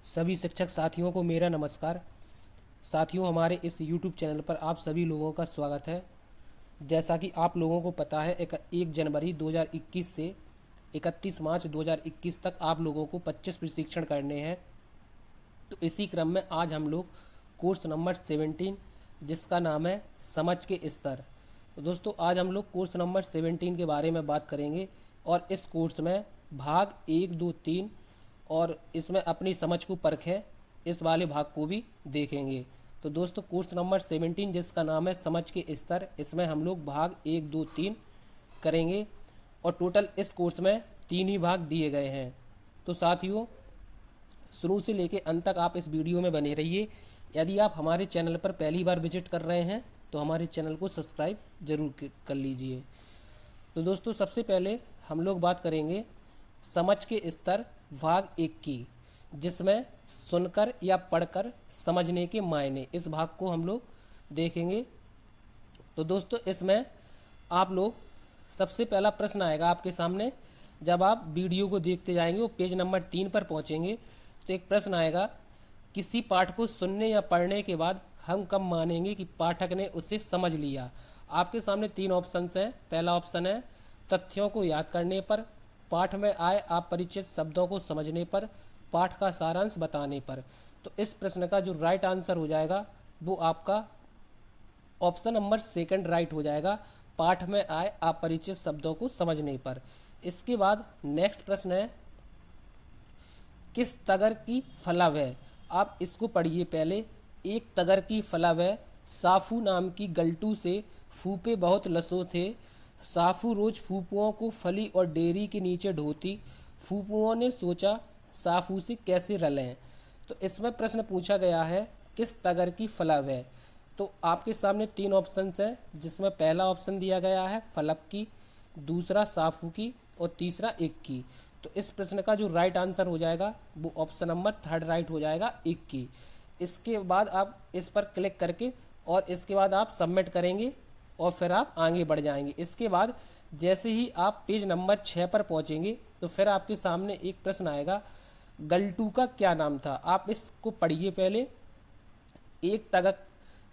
सभी शिक्षक साथियों को मेरा नमस्कार। साथियों, हमारे इस YouTube चैनल पर आप सभी लोगों का स्वागत है। जैसा कि आप लोगों को पता है, 1 जनवरी 2021 से 31 मार्च 2021 तक आप लोगों को 25 प्रशिक्षण करने हैं। तो इसी क्रम में आज हम लोग कोर्स नंबर 17, जिसका नाम है समझ के स्तर। तो दोस्तों, आज हम लोग कोर्स नंबर 17 के बारे में बात करेंगे और इस कोर्स में भाग 1, 2, 3 और इसमें अपनी समझ को परखें, इस वाले भाग को भी देखेंगे। तो दोस्तों, कोर्स नंबर 17 जिसका नाम है समझ के स्तर, इसमें हम लोग भाग 1, 2, 3 करेंगे और टोटल इस कोर्स में 3 ही भाग दिए गए हैं। तो साथियों, शुरू से लेकर अंत तक आप इस वीडियो में बने रहिए। यदि आप हमारे चैनल पर पहली बार विजिट कर रहे हैं तो हमारे चैनल को सब्सक्राइब जरूर कर लीजिए। तो दोस्तों, सबसे पहले हम लोग बात करेंगे समझ के स्तर भाग 1 की, जिसमें सुनकर या पढ़कर समझने के मायने, इस भाग को हम लोग देखेंगे। तो दोस्तों, इसमें आप लोग सबसे पहला प्रश्न आएगा आपके सामने। जब आप वीडियो को देखते जाएंगे, वो पेज नंबर 3 पर पहुंचेंगे तो एक प्रश्न आएगा, किसी पाठ को सुनने या पढ़ने के बाद हम कब मानेंगे कि पाठक ने उसे समझ लिया। आपके सामने 3 ऑप्शंस हैं। पहला ऑप्शन है तथ्यों को याद करने पर, पाठ में आए अपरिचित शब्दों को समझने पर, पाठ का सारांश बताने पर। तो इस प्रश्न का जो राइट आंसर हो जाएगा वो आपका ऑप्शन नंबर 2 राइट हो जाएगा, पाठ में आए अपरिचित शब्दों को समझने पर। इसके बाद नेक्स्ट प्रश्न है, किस तगर की फलव है। आप इसको पढ़िए पहले। एक तगर की फलव है, साफू नाम की गलटू से फूफे बहुत लसो थे, साफू रोज फूफुओं को फली और डेयरी के नीचे ढोती, फूफुओं ने सोचा साफू से कैसे रलें। तो इसमें प्रश्न पूछा गया है किस तगर की फलव है। तो आपके सामने 3 ऑप्शन हैं, जिसमें पहला ऑप्शन दिया गया है फलप की, दूसरा साफू की और तीसरा एक की। तो इस प्रश्न का जो राइट आंसर हो जाएगा वो ऑप्शन नंबर 3 राइट हो जाएगा, एक की। इसके बाद आप इस पर क्लिक करके और इसके बाद आप सबमिट करेंगे और फिर आप आगे बढ़ जाएंगे। इसके बाद जैसे ही आप पेज नंबर 6 पर पहुंचेंगे तो फिर आपके सामने एक प्रश्न आएगा, गलटू का क्या नाम था। आप इसको पढ़िए पहले। एक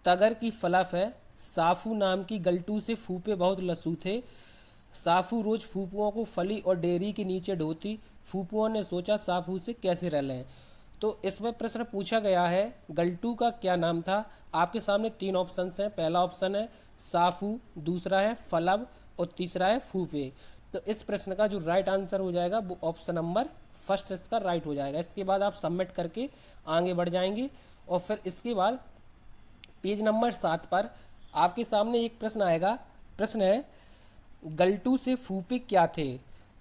तगर की फलफ है, साफू नाम की गलटू से फूफे बहुत लसू थे, साफू रोज फूफुओं को फली और डेयरी के नीचे ढोती, फूफुओं ने सोचा साफू से कैसे रलें। तो इसमें प्रश्न पूछा गया है गलटू का क्या नाम था। आपके सामने 3 ऑप्शन हैं। पहला ऑप्शन है साफू, दूसरा है फलब और तीसरा है फूफे। तो इस प्रश्न का जो राइट आंसर हो जाएगा वो ऑप्शन नंबर फर्स्ट इसका राइट हो जाएगा। इसके बाद आप सबमिट करके आगे बढ़ जाएंगे और फिर इसके बाद पेज नंबर 7 पर आपके सामने एक प्रश्न आएगा। प्रश्न है, गलटू से फूफे क्या थे।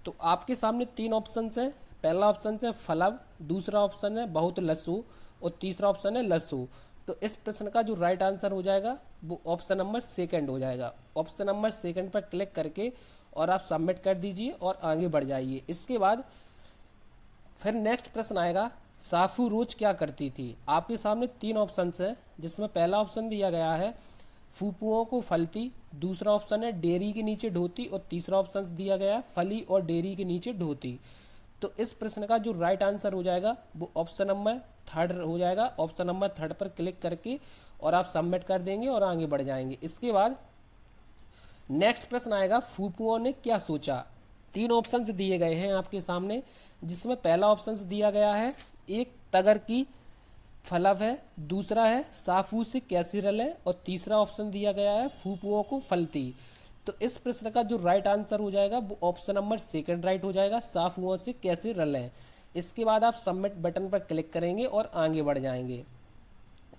तो आपके सामने 3 ऑप्शन हैं। पहला ऑप्शन है फलब, दूसरा ऑप्शन है बहुत लसू और तीसरा ऑप्शन है लसू। तो इस प्रश्न का जो राइट आंसर हो जाएगा वो ऑप्शन नंबर 2 हो जाएगा। ऑप्शन नंबर 2 पर क्लिक करके और आप सबमिट कर दीजिए और आगे बढ़ जाइए। इसके बाद फिर नेक्स्ट प्रश्न आएगा, साफू रोज क्या करती थी। आपके सामने 3 ऑप्शन हैं, जिसमें पहला ऑप्शन दिया गया है फूफुओं को फलती, दूसरा ऑप्शन है डेयरी के नीचे ढोती और तीसरा ऑप्शन दिया गया है फली और डेयरी के नीचे ढोती। तो इस प्रश्न का जो राइट आंसर हो जाएगा वो ऑप्शन नंबर 3 हो जाएगा। ऑप्शन नंबर 3 पर क्लिक करके और आप सबमिट कर देंगे और आगे बढ़ जाएंगे। इसके बाद नेक्स्ट प्रश्न आएगा, फूफुओं ने क्या सोचा। 3 ऑप्शंस दिए गए हैं आपके सामने, जिसमें पहला ऑप्शन दिया गया है एक तगर की फलव है, दूसरा है साफू से कैसे रलें और तीसरा ऑप्शन दिया गया है फूफुओं को फलती। तो इस प्रश्न का जो राइट आंसर हो जाएगा वो ऑप्शन नंबर 2 राइट हो जाएगा, साफुओं से कैसे रलें। इसके बाद आप सबमिट बटन पर क्लिक करेंगे और आगे बढ़ जाएंगे।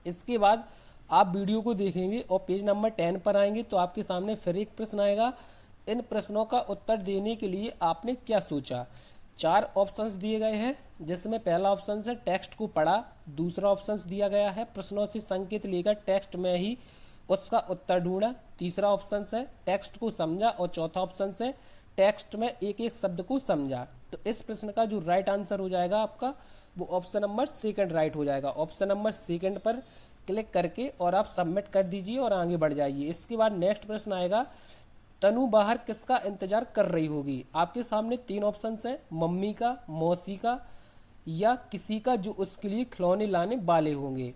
इसके बाद आप वीडियो को देखेंगे और पेज नंबर 10 पर आएंगे तो आपके सामने फिर एक प्रश्न आएगा, इन प्रश्नों का उत्तर देने के लिए आपने क्या सोचा। 4 ऑप्शंस दिए गए हैं, जिसमें पहला ऑप्शन है टेक्स्ट को पढ़ा, दूसरा ऑप्शन दिया गया है प्रश्नों से संकेत लेकर टेक्स्ट में ही उसका उत्तर ढूंढा, तीसरा ऑप्शन है टेक्स्ट को समझा और चौथा ऑप्शन है टेक्स्ट में एक एक शब्द को समझा। तो इस प्रश्न का जो राइट आंसर हो जाएगा आपका वो ऑप्शन नंबर 2 राइट हो जाएगा। ऑप्शन नंबर 2 पर क्लिक करके और आप सबमिट कर दीजिए और आगे बढ़ जाइए। इसके बाद नेक्स्ट प्रश्न आएगा, तनु बाहर किसका इंतजार कर रही होगी। आपके सामने 3 ऑप्शन हैं, मम्मी का, मौसी का या किसी का जो उसके लिए खिलौने लाने वाले होंगे।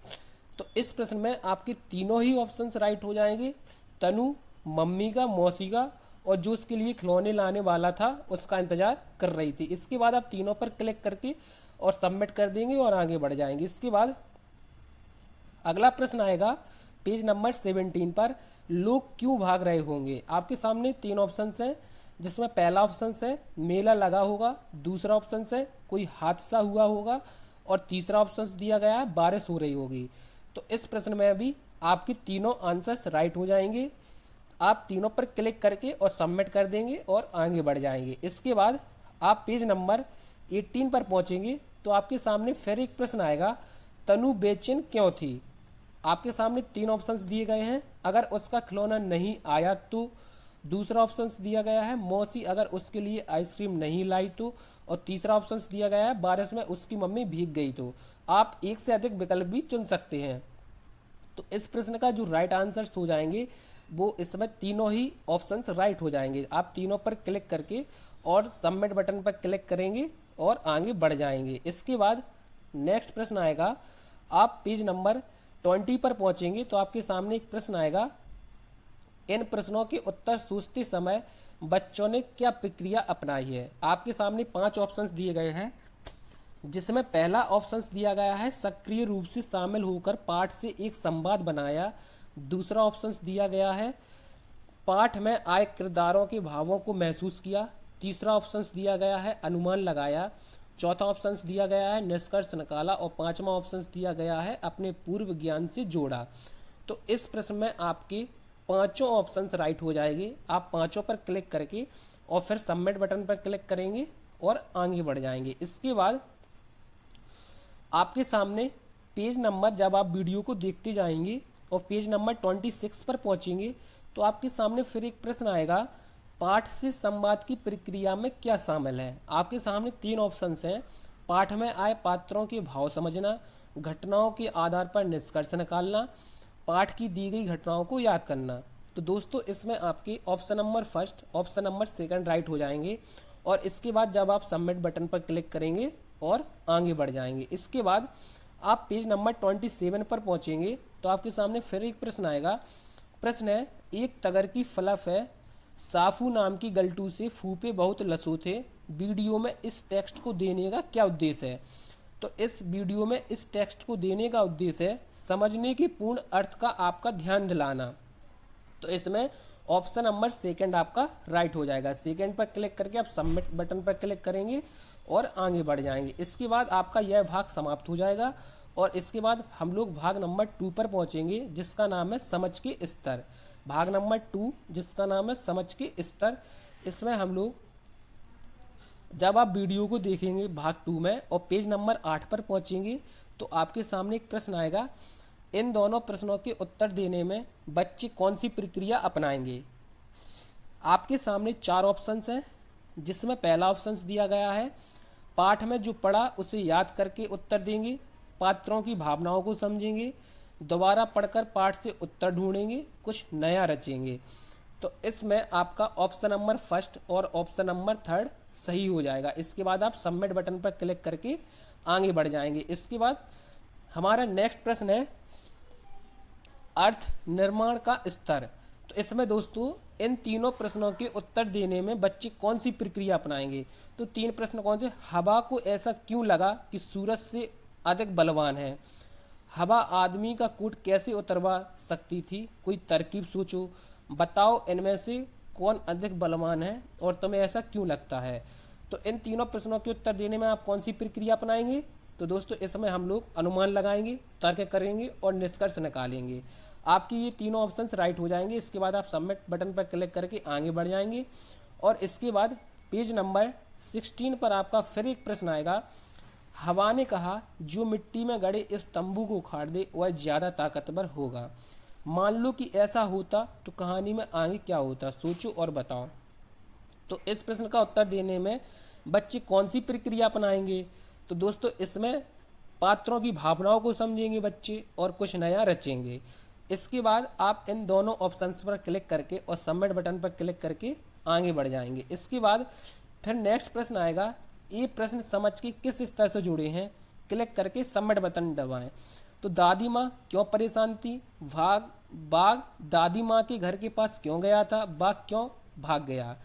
तो इस प्रश्न में आपके तीनों ही ऑप्शंस राइट हो जाएंगे। तनु मम्मी का, मौसी का, और जो उसके लिए खिलौने लाने वाला था उसका इंतजार कर रही थी। इसके बाद आप तीनों पर क्लिक करके और सबमिट कर देंगे और आगे बढ़ जाएंगे। इसके बाद अगला प्रश्न आएगा पेज नंबर 17 पर, लोग क्यों भाग रहे होंगे। आपके सामने तीन ऑप्शंस हैं, जिसमें पहला ऑप्शन है मेला लगा होगा, दूसरा ऑप्शन है कोई हादसा हुआ होगा, और तीसरा ऑप्शन दिया गया है बारिश हो रही होगी। तो इस प्रश्न में भी आपके तीनों आंसर्स राइट हो जाएंगे। आप तीनों पर क्लिक करके और सबमिट कर देंगे और आगे बढ़ जाएंगे। इसके बाद आप पेज नंबर 18 पर पहुंचेंगे तो आपके सामने फिर एक प्रश्न आएगा, तनु बेचैन क्यों थी। आपके सामने तीन ऑप्शंस दिए गए हैं, अगर उसका खिलौना नहीं आया तो। दूसरा ऑप्शंस दिया गया है मौसी अगर उसके लिए आइसक्रीम नहीं लाई तो। और तीसरा ऑप्शंस दिया गया है बारिश में उसकी मम्मी भीग गई तो। आप एक से अधिक विकल्प भी चुन सकते हैं। तो इस प्रश्न का जो राइट आंसर्स हो जाएंगे वो इसमें तीनों ही ऑप्शंस राइट हो जाएंगे। आप तीनों पर क्लिक करके और सबमिट बटन पर क्लिक करेंगे और आगे बढ़ जाएंगे। इसके बाद नेक्स्ट प्रश्न आएगा, आप पेज नंबर 20 पर पहुंचेंगे तो आपके सामने एक प्रश्न आएगा, इन प्रश्नों के उत्तर सोचते समय बच्चों ने क्या प्रक्रिया अपनाई है। आपके सामने 5 ऑप्शंस दिए गए हैं, जिसमें पहला ऑप्शंस दिया गया है सक्रिय रूप से शामिल होकर पाठ से एक संवाद बनाया। दूसरा ऑप्शंस दिया गया है पाठ में आए किरदारों के भावों को महसूस किया। तीसरा ऑप्शंस दिया गया है अनुमान लगाया। चौथा ऑप्शंस दिया गया है निष्कर्ष निकाला। और पांचवा ऑप्शंस दिया गया है अपने पूर्व ज्ञान से जोड़ा। तो इस प्रश्न में आपके पांचों ऑप्शंस राइट हो जाएंगे। आप पांचों पर क्लिक करके और फिर सबमिट बटन पर क्लिक करेंगे और आगे बढ़ जाएंगे। इसके बाद आपके सामने पेज नंबर, जब आप वीडियो को देखते जाएंगे और पेज नंबर 26 पर पहुंचेंगे तो आपके सामने फिर एक प्रश्न आएगा, पाठ से संवाद की प्रक्रिया में क्या शामिल है। आपके सामने तीन ऑप्शंस हैं, पाठ में आए पात्रों के भाव समझना, घटनाओं के आधार पर निष्कर्ष निकालना, पाठ की दी गई घटनाओं को याद करना। तो दोस्तों इसमें आपके option number first, option number second right हो जाएंगे। और इसके बाद जब आप सबमिट बटन पर क्लिक करेंगे और आगे बढ़ जाएंगे। इसके बाद आप पेज नंबर 27 पर पहुंचेंगे तो आपके सामने फिर एक प्रश्न आएगा। प्रश्न है, एक तगर की फलफ है, साफू नाम की गलटू से फूफे बहुत लसो थे। वीडियो में इस टेक्स्ट को देने का क्या उद्देश्य है। तो इस वीडियो में इस टेक्स्ट को देने का उद्देश्य है समझने के पूर्ण अर्थ का आपका ध्यान दिलाना। तो इसमें ऑप्शन नंबर सेकंड आपका राइट हो जाएगा। सेकंड पर क्लिक करके आप सबमिट बटन पर क्लिक करेंगे और आगे बढ़ जाएंगे। इसके बाद आपका यह भाग समाप्त हो जाएगा और इसके बाद हम लोग भाग नंबर 2 पर पहुंचेंगे, जिसका नाम है समझ के स्तर। भाग नंबर 2 जिसका नाम है समझ के स्तर। इसमें हम लोग जब आप वीडियो को देखेंगे भाग 2 में और पेज नंबर 8 पर पहुंचेंगे तो आपके सामने एक प्रश्न आएगा, इन दोनों प्रश्नों के उत्तर देने में बच्चे कौन सी प्रक्रिया अपनाएंगे। आपके सामने 4 ऑप्शंस हैं, जिसमें पहला ऑप्शंस दिया गया है पाठ में जो पढ़ा उसे याद करके उत्तर देंगे, पात्रों की भावनाओं को समझेंगे, दोबारा पढ़कर पाठ से उत्तर ढूंढेंगे, कुछ नया रचेंगे। तो इसमें आपका ऑप्शन नंबर फर्स्ट और ऑप्शन नंबर थर्ड सही हो जाएगा। इसके बाद आप सबमिट बटन पर क्लिक करके आगे बढ़ जाएंगे। इसके बाद हमारा नेक्स्ट प्रश्न है अर्थ निर्माण का स्तर। तो इसमें दोस्तों इन तीनों प्रश्नों के उत्तर देने में बच्चे कौन सी प्रक्रिया अपनाएंगे। तो 3 प्रश्न कौन से, हवा को ऐसा क्यों लगा कि सूरज से अधिक बलवान है, हवा आदमी का कोट कैसे उतरवा सकती थी, कोई तरकीब सोचो, बताओ इनमें से कौन अधिक बलवान है और तुम्हें ऐसा क्यों लगता है। तो इन तीनों प्रश्नों के उत्तर देने में आप कौन सी प्रक्रिया अपनाएंगे। तो दोस्तों इसमें हम लोग अनुमान लगाएंगे, तर्क करेंगे और निष्कर्ष निकालेंगे। आपकी ये तीनों ऑप्शंस राइट हो जाएंगे। इसके बाद आप सबमिट बटन पर क्लिक करके आगे बढ़ जाएंगे और इसके बाद पेज नंबर 16 पर आपका फिर एक प्रश्न आएगा, हवा ने कहा जो मिट्टी में गड़े इस तंबू को उखाड़ दे वह ज़्यादा ताकतवर होगा। मान लो कि ऐसा होता तो कहानी में आगे क्या होता, सोचो और बताओ। तो इस प्रश्न का उत्तर देने में बच्चे कौन सी प्रक्रिया अपनाएंगे। तो दोस्तों इसमें पात्रों की भावनाओं को समझेंगे बच्चे और कुछ नया रचेंगे। इसके बाद आप इन दोनों ऑप्शंस पर क्लिक करके और सबमिट बटन पर क्लिक करके आगे बढ़ जाएंगे। इसके बाद फिर नेक्स्ट प्रश्न आएगा, ये प्रश्न समझ के किस स्तर से जुड़े हैं, क्लिक करके सबमिट बटन दबाएं। तो दादी माँ क्यों परेशान थी, बाघ दादी माँ के घर के पास क्यों गया था, बाघ क्यों भाग गया।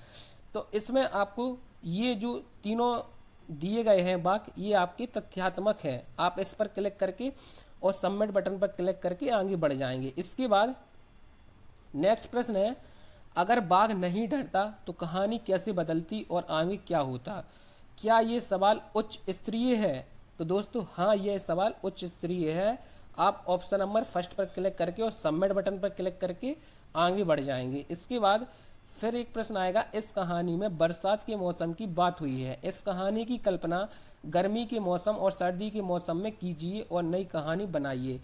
तो इसमें आपको ये जो तीनों दिए गए हैं वाक्य, ये आपके तथ्यात्मक हैं। आप इस पर क्लिक करके और सबमिट बटन पर क्लिक करके आगे बढ़ जाएंगे। इसके बाद नेक्स्ट प्रश्न है, अगर बाघ नहीं डरता तो कहानी कैसे बदलती और आगे क्या होता। क्या ये सवाल उच्च स्तरीय है। तो दोस्तों हाँ, यह सवाल उच्च स्तरीय है। आप ऑप्शन नंबर फर्स्ट पर क्लिक करके और सबमिट बटन पर क्लिक करके आगे बढ़ जाएंगे। इसके बाद फिर एक प्रश्न आएगा, इस कहानी में बरसात के मौसम की बात हुई है। इस कहानी की कल्पना गर्मी के मौसम और सर्दी के मौसम में कीजिए और नई कहानी बनाइए।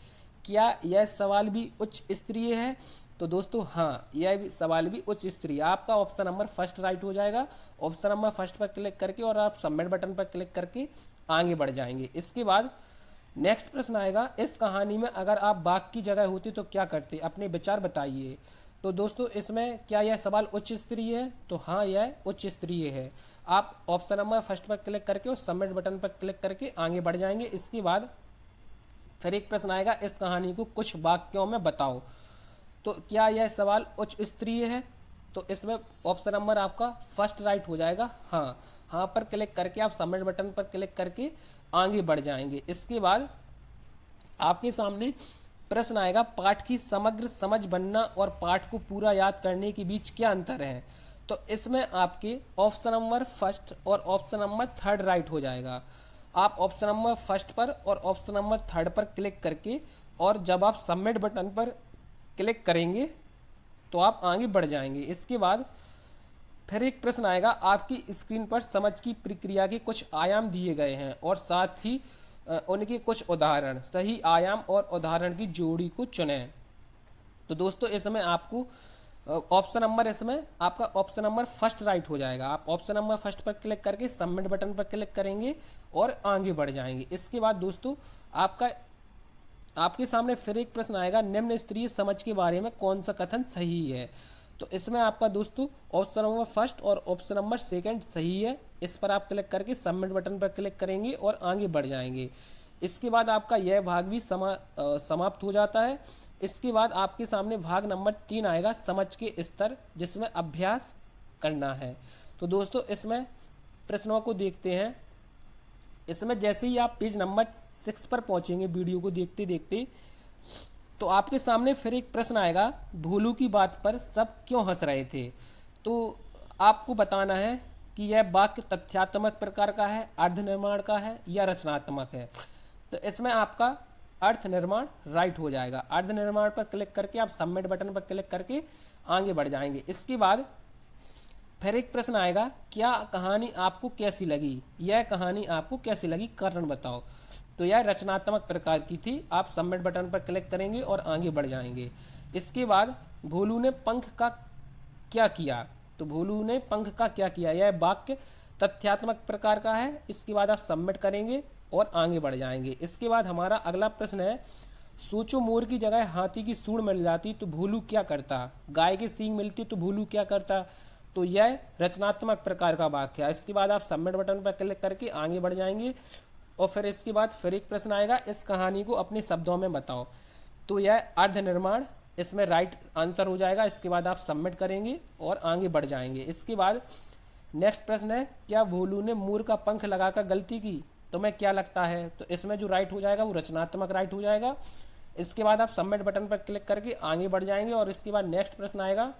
क्या यह सवाल भी उच्च स्तरीय है। तो दोस्तों हाँ, यह भी सवाल भी उच्च स्तरीय। आपका ऑप्शन नंबर फर्स्ट राइट हो जाएगा। ऑप्शन नंबर फर्स्ट पर क्लिक करके और आप सबमिट बटन पर क्लिक करके आगे बढ़ जाएंगे। इसके बाद नेक्स्ट प्रश्न आएगा, इस कहानी में अगर आप बाघ की जगह होते तो क्या करते, अपने विचार बताइए। तो दोस्तों इसमें क्या यह सवाल उच्च स्तरीय है। तो हाँ, यह उच्च स्तरीय है। आप ऑप्शन नंबर फर्स्ट पर क्लिक करके और सबमिट बटन पर क्लिक करके आगे बढ़ जाएंगे। इसके बाद फिर एक प्रश्न आएगा, इस कहानी को कुछ वाक्यों में बताओ। तो क्या यह सवाल उच्च स्तरीय है। तो इसमें ऑप्शन नंबर आपका फर्स्ट राइट हो जाएगा। हाँ, हाँ पर क्लिक करके आप सबमिट बटन पर क्लिक करके आगे बढ़ जाएंगे। इसके बाद आपके सामने प्रश्न आएगा, पाठ की समग्र समझ बनना और पाठ को पूरा याद करने के बीच क्या अंतर है। तो इसमें आपके ऑप्शन नंबर फर्स्ट और ऑप्शन नंबर थर्ड राइट हो जाएगा। आप ऑप्शन नंबर फर्स्ट पर और ऑप्शन नंबर थर्ड पर क्लिक करके और जब आप सबमिट बटन पर क्लिक करेंगे तो आप आगे बढ़ जाएंगे। इसके बाद फिर एक प्रश्न आएगा, आपकी स्क्रीन पर समझ की प्रक्रिया के कुछ आयाम दिए गए हैं और साथ ही उनके कुछ उदाहरण, सही आयाम और उदाहरण की जोड़ी को चुनें। तो दोस्तों इसमें आपको ऑप्शन नंबर, इसमें आपका ऑप्शन नंबर फर्स्ट राइट हो जाएगा। आप ऑप्शन नंबर फर्स्ट पर क्लिक करके सबमिट बटन पर क्लिक करेंगे और आगे बढ़ जाएंगे। इसके बाद दोस्तों आपके सामने फिर एक प्रश्न आएगा, निम्न स्तरीय समझ के बारे में कौन सा कथन सही है। तो इसमें आपका दोस्तों ऑप्शन नंबर फर्स्ट और ऑप्शन नंबर सेकंड सही है। इस पर आप क्लिक करके सबमिट बटन पर क्लिक करेंगे और आगे बढ़ जाएंगे। इसके बाद आपका यह भाग भी समाप्त हो जाता है। इसके बाद आपके सामने भाग नंबर 3 आएगा, समझ के स्तर, जिसमें अभ्यास करना है। तो दोस्तों इसमें प्रश्नों को देखते हैं। इसमें जैसे ही आप पेज नंबर 6 पर पहुंचेंगे वीडियो को देखते देखते, तो आपके सामने फिर एक प्रश्न आएगा, भोलू की बात पर सब क्यों हंस रहे थे। तो आपको बताना है कि यह वाक्य तथ्यात्मक प्रकार का है, अर्ध निर्माण का है या रचनात्मक है। तो इसमें आपका अर्थ निर्माण राइट हो जाएगा। अर्ध निर्माण पर क्लिक करके आप सबमिट बटन पर क्लिक करके आगे बढ़ जाएंगे। इसके बाद फिर एक प्रश्न आएगा, क्या कहानी आपको कैसी लगी, यह कहानी आपको कैसी लगी, कारण बताओ। तो यह रचनात्मक प्रकार की थी। आप सबमिट बटन पर क्लिक करेंगे और आगे बढ़ जाएंगे। इसके बाद भोलू ने पंख का क्या किया। तो भोलू ने पंख का क्या किया, यह वाक्य तथ्यात्मक प्रकार का है। इसके बाद आप सबमिट करेंगे और आगे बढ़ जाएंगे। इसके बाद हमारा अगला प्रश्न है, सोचो मोर की जगह हाथी की सूंड मिल जाती तो भोलू क्या करता, गाय की सींग मिलती तो भोलू क्या करता। तो यह रचनात्मक प्रकार का वाक्य है। इसके बाद आप सबमिट बटन पर क्लिक करके आगे बढ़ जाएंगे। और फिर इसके बाद फिर एक प्रश्न आएगा, इस कहानी को अपने शब्दों में बताओ। तो यह अर्ध निर्माण, इसमें राइट आंसर हो जाएगा। इसके बाद आप सबमिट करेंगे और आगे बढ़ जाएंगे। इसके बाद नेक्स्ट प्रश्न है, क्या भोलू ने मोर का पंख लगाकर गलती की, तुम्हें क्या लगता है। तो इसमें जो राइट हो जाएगा वो रचनात्मक राइट हो जाएगा। इसके बाद आप सबमिट बटन पर क्लिक करके आगे बढ़ जाएंगे। और इसके बाद नेक्स्ट प्रश्न आएगा,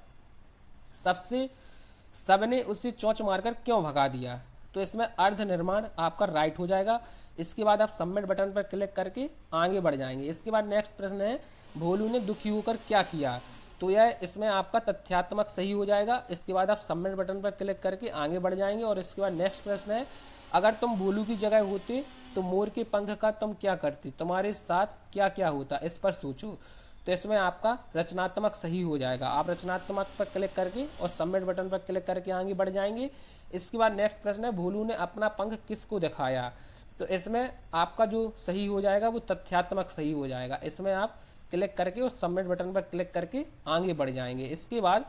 सबने उसे चोंच मारकर क्यों भगा दिया। तो इसमें अर्ध निर्माण आपका राइट हो जाएगा। इसके बाद आप सबमिट बटन पर क्लिक करके आगे बढ़ जाएंगे। इसके बाद नेक्स्ट प्रश्न है, भोलू ने दुखी होकर क्या किया। तो यह इसमें आपका तथ्यात्मक सही हो जाएगा। इसके बाद आप सबमिट बटन पर क्लिक करके आगे बढ़ जाएंगे। और इसके बाद नेक्स्ट प्रश्न है, अगर तुम भोलू की जगह होते तो मोर के पंख का तुम क्या करते, तुम्हारे साथ क्या क्या होता, इस पर सोचो। तो इसमें आपका रचनात्मक सही हो जाएगा। आप रचनात्मक पर क्लिक करके और सबमिट बटन पर क्लिक करके आगे बढ़ जाएंगे। इसके बाद नेक्स्ट प्रश्न है, भोलू ने अपना पंख किसको दिखाया। तो इसमें आपका जो सही हो जाएगा वो तथ्यात्मक सही हो जाएगा। इसमें आप क्लिक करके और सबमिट बटन पर क्लिक करके आगे बढ़ जाएंगे। इसके बाद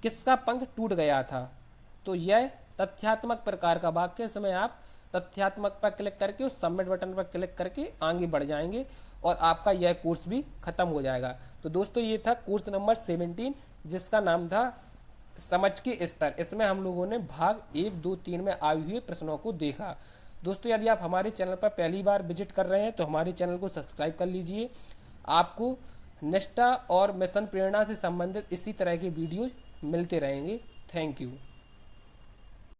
किसका पंख टूट गया था, तो यह तथ्यात्मक प्रकार का वाक्य, इसमें आप तथ्यात्मक पर क्लिक करके उस सबमिट बटन पर क्लिक करके आगे बढ़ जाएंगे और आपका यह कोर्स भी खत्म हो जाएगा। तो दोस्तों ये था कोर्स नंबर 17 जिसका नाम था समझ के स्तर। इसमें हम लोगों ने भाग 1, 2, 3 में आए हुए प्रश्नों को देखा। दोस्तों यदि आप हमारे चैनल पर पहली बार विजिट कर रहे हैं तो हमारे चैनल को सब्सक्राइब कर लीजिए। आपको निष्ठा और मिशन प्रेरणा से संबंधित इसी तरह के वीडियो मिलते रहेंगे। Thank you.